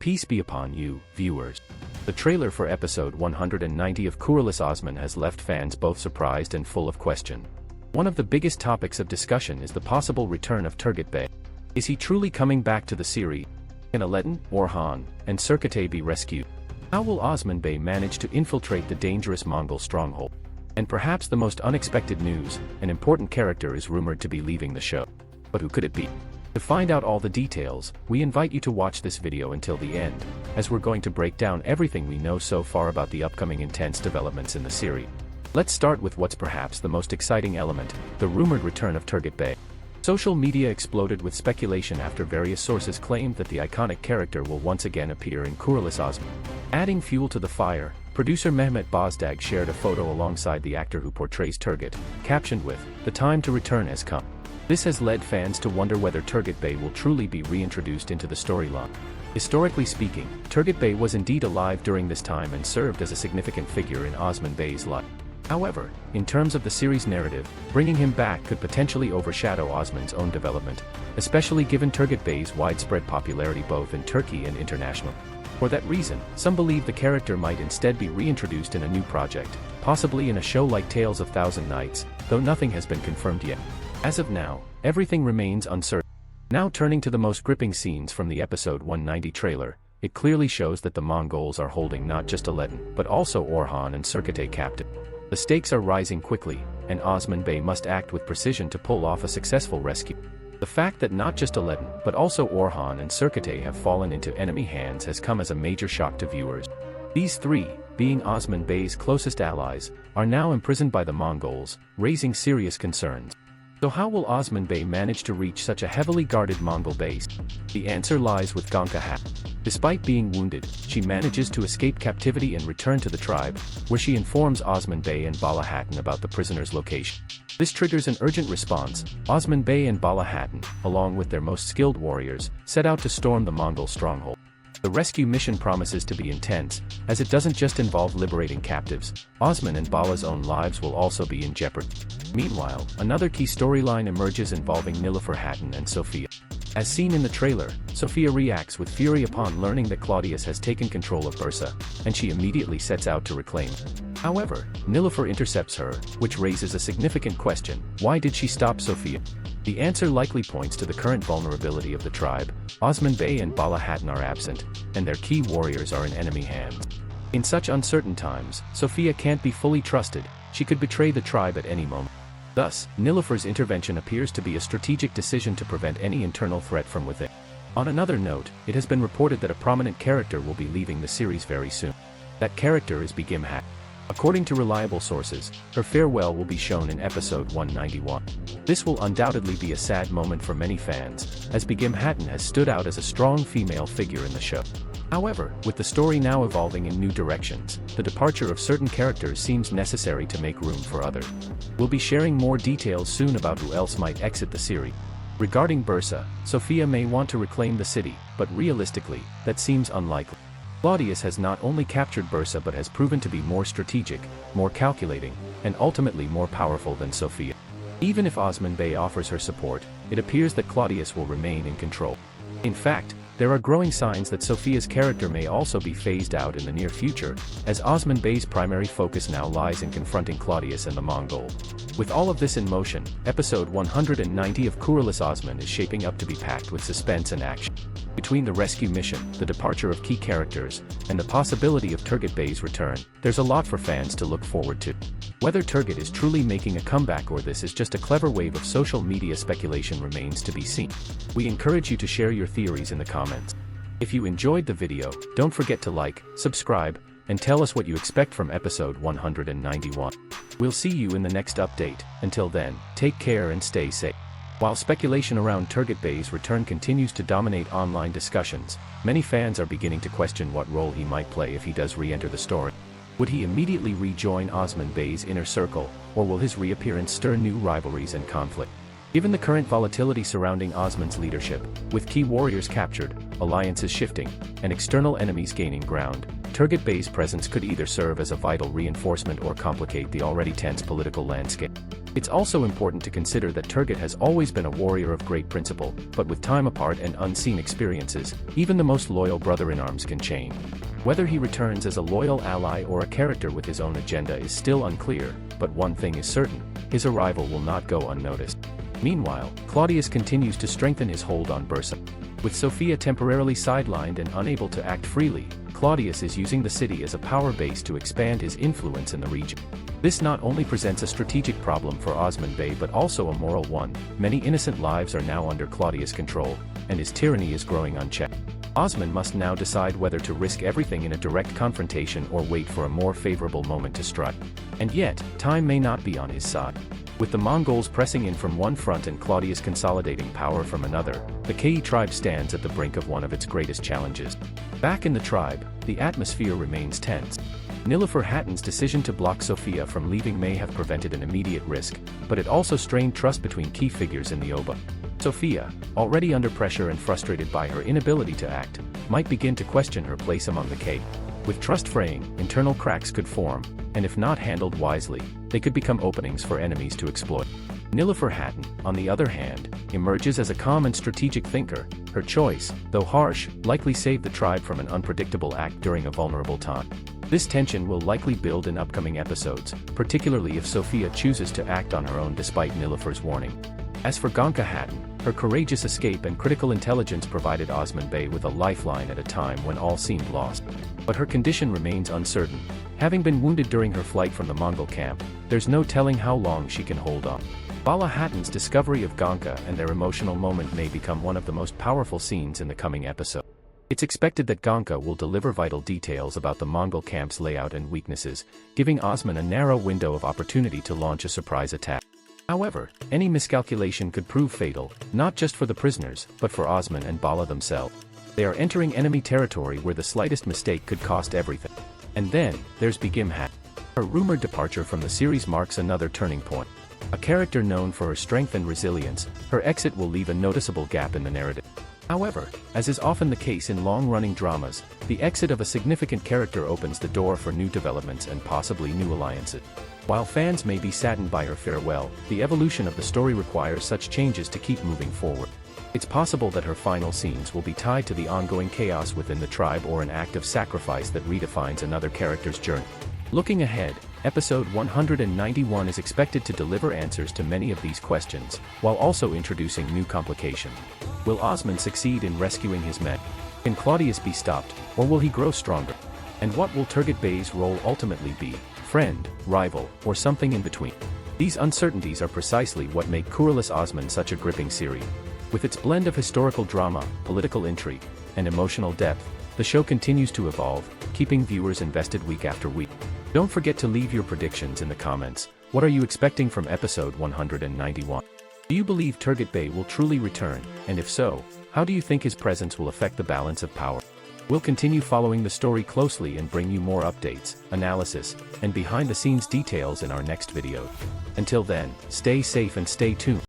Peace be upon you, viewers. The trailer for episode 190 of Kuruluş Osman has left fans both surprised and full of question. One of the biggest topics of discussion is the possible return of Turgut Bey. Is he truly coming back to the series? Can Aletin, Orhan, and Serketay be rescued? How will Osman Bey manage to infiltrate the dangerous Mongol stronghold? And perhaps the most unexpected news, an important character is rumored to be leaving the show. But who could it be? To find out all the details, we invite you to watch this video until the end, as we're going to break down everything we know so far about the upcoming intense developments in the series. Let's start with what's perhaps the most exciting element, the rumored return of Turgut Bey. Social media exploded with speculation after various sources claimed that the iconic character will once again appear in Kuruluş Osman. Adding fuel to the fire, producer Mehmet Bozdag shared a photo alongside the actor who portrays Turgut, captioned with, "The time to return has come." This has led fans to wonder whether Turgut Bey will truly be reintroduced into the storyline. Historically speaking, Turgut Bey was indeed alive during this time and served as a significant figure in Osman Bey's life. However, in terms of the series' narrative, bringing him back could potentially overshadow Osman's own development, especially given Turgut Bey's widespread popularity both in Turkey and internationally. For that reason, some believe the character might instead be reintroduced in a new project, possibly in a show like Tales of Thousand Nights, though nothing has been confirmed yet. As of now, everything remains uncertain. Now turning to the most gripping scenes from the episode 190 trailer, it clearly shows that the Mongols are holding not just Aletin, but also Orhan and Serketay captive. The stakes are rising quickly, and Osman Bey must act with precision to pull off a successful rescue. The fact that not just Aletin, but also Orhan and Serketay have fallen into enemy hands has come as a major shock to viewers. These three, being Osman Bey's closest allies, are now imprisoned by the Mongols, raising serious concerns. So how will Osman Bey manage to reach such a heavily guarded Mongol base? The answer lies with Gonca Hatun. Despite being wounded, she manages to escape captivity and return to the tribe, where she informs Osman Bey and Bala Hatun about the prisoner's location. This triggers an urgent response. Osman Bey and Bala Hatun, along with their most skilled warriors, set out to storm the Mongol stronghold. The rescue mission promises to be intense, as it doesn't just involve liberating captives. Osman and Bala's own lives will also be in jeopardy. Meanwhile, another key storyline emerges involving Nilüfer Hatun and Sophia. As seen in the trailer, Sophia reacts with fury upon learning that Claudius has taken control of Bursa, and she immediately sets out to reclaim it. However, Nilüfer intercepts her, which raises a significant question: why did she stop Sophia? The answer likely points to the current vulnerability of the tribe. Osman Bey and Bala Hatun are absent, and their key warriors are in enemy hands. In such uncertain times, Sophia can't be fully trusted. She could betray the tribe at any moment. Thus, Nilüfer's intervention appears to be a strategic decision to prevent any internal threat from within. On another note, it has been reported that a prominent character will be leaving the series very soon. That character is Begim Hatun. According to reliable sources, her farewell will be shown in episode 191. This will undoubtedly be a sad moment for many fans, as Begim Hatun has stood out as a strong female figure in the show. However, with the story now evolving in new directions, the departure of certain characters seems necessary to make room for others. We'll be sharing more details soon about who else might exit the series. Regarding Bursa, Sophia may want to reclaim the city, but realistically, that seems unlikely. Claudius has not only captured Bursa but has proven to be more strategic, more calculating, and ultimately more powerful than Sophia. Even if Osman Bey offers her support, it appears that Claudius will remain in control. In fact, there are growing signs that Sophia's character may also be phased out in the near future, as Osman Bey's primary focus now lies in confronting Claudius and the Mongol. With all of this in motion, episode 190 of Kuruluş Osman is shaping up to be packed with suspense and action. Between the rescue mission, the departure of key characters, and the possibility of Turgut Bey's return, there's a lot for fans to look forward to. Whether Turgut is truly making a comeback or this is just a clever wave of social media speculation remains to be seen. We encourage you to share your theories in the comments. If you enjoyed the video, don't forget to like, subscribe, and tell us what you expect from episode 191. We'll see you in the next update. Until then, take care and stay safe. While speculation around Turgut Bey's return continues to dominate online discussions, many fans are beginning to question what role he might play if he does re-enter the story. Would he immediately rejoin Osman Bey's inner circle, or will his reappearance stir new rivalries and conflict? Given the current volatility surrounding Osman's leadership, with key warriors captured, alliances shifting, and external enemies gaining ground, Turgut Bey's presence could either serve as a vital reinforcement or complicate the already tense political landscape. It's also important to consider that Turgut has always been a warrior of great principle, but with time apart and unseen experiences, even the most loyal brother-in-arms can change. Whether he returns as a loyal ally or a character with his own agenda is still unclear, but one thing is certain: his arrival will not go unnoticed. Meanwhile, Claudius continues to strengthen his hold on Bursa. With Sophia temporarily sidelined and unable to act freely, Claudius is using the city as a power base to expand his influence in the region. This not only presents a strategic problem for Osman Bey but also a moral one. Many innocent lives are now under Claudius' control, and his tyranny is growing unchecked. Osman must now decide whether to risk everything in a direct confrontation or wait for a more favorable moment to strike. And yet, time may not be on his side. With the Mongols pressing in from one front and Claudius consolidating power from another, the Kei tribe stands at the brink of one of its greatest challenges. Back in the tribe, the atmosphere remains tense. Nilüfer Hatton's decision to block Sophia from leaving may have prevented an immediate risk, but it also strained trust between key figures in the Oba. Sophia, already under pressure and frustrated by her inability to act, might begin to question her place among the Kei. With trust fraying, internal cracks could form, and if not handled wisely, they could become openings for enemies to exploit. Nilüfer Hatton, on the other hand, emerges as a calm and strategic thinker. Her choice, though harsh, likely saved the tribe from an unpredictable act during a vulnerable time. This tension will likely build in upcoming episodes, particularly if Sophia chooses to act on her own despite Nilüfer's warning. As for Gonca Hatton, her courageous escape and critical intelligence provided Osman Bey with a lifeline at a time when all seemed lost. But her condition remains uncertain. Having been wounded during her flight from the Mongol camp, there's no telling how long she can hold on. Bala Hatton's discovery of Gonca and their emotional moment may become one of the most powerful scenes in the coming episode. It's expected that Gonca will deliver vital details about the Mongol camp's layout and weaknesses, giving Osman a narrow window of opportunity to launch a surprise attack. However, any miscalculation could prove fatal, not just for the prisoners, but for Osman and Bala themselves. They are entering enemy territory where the slightest mistake could cost everything. And then, there's Begim Hatton. Her rumored departure from the series marks another turning point. A character known for her strength and resilience, her exit will leave a noticeable gap in the narrative. However, as is often the case in long-running dramas, the exit of a significant character opens the door for new developments and possibly new alliances. While fans may be saddened by her farewell, the evolution of the story requires such changes to keep moving forward. It's possible that her final scenes will be tied to the ongoing chaos within the tribe or an act of sacrifice that redefines another character's journey. Looking ahead, episode 191 is expected to deliver answers to many of these questions, while also introducing new complications. Will Osman succeed in rescuing his men? Can Claudius be stopped, or will he grow stronger? And what will Turgut Bey's role ultimately be? Friend, rival, or something in between? These uncertainties are precisely what make Kuruluş Osman such a gripping series. With its blend of historical drama, political intrigue, and emotional depth, the show continues to evolve, keeping viewers invested week after week. Don't forget to leave your predictions in the comments. What are you expecting from episode 191? Do you believe Turgut Bey will truly return, and if so, how do you think his presence will affect the balance of power? We'll continue following the story closely and bring you more updates, analysis, and behind-the-scenes details in our next video. Until then, stay safe and stay tuned.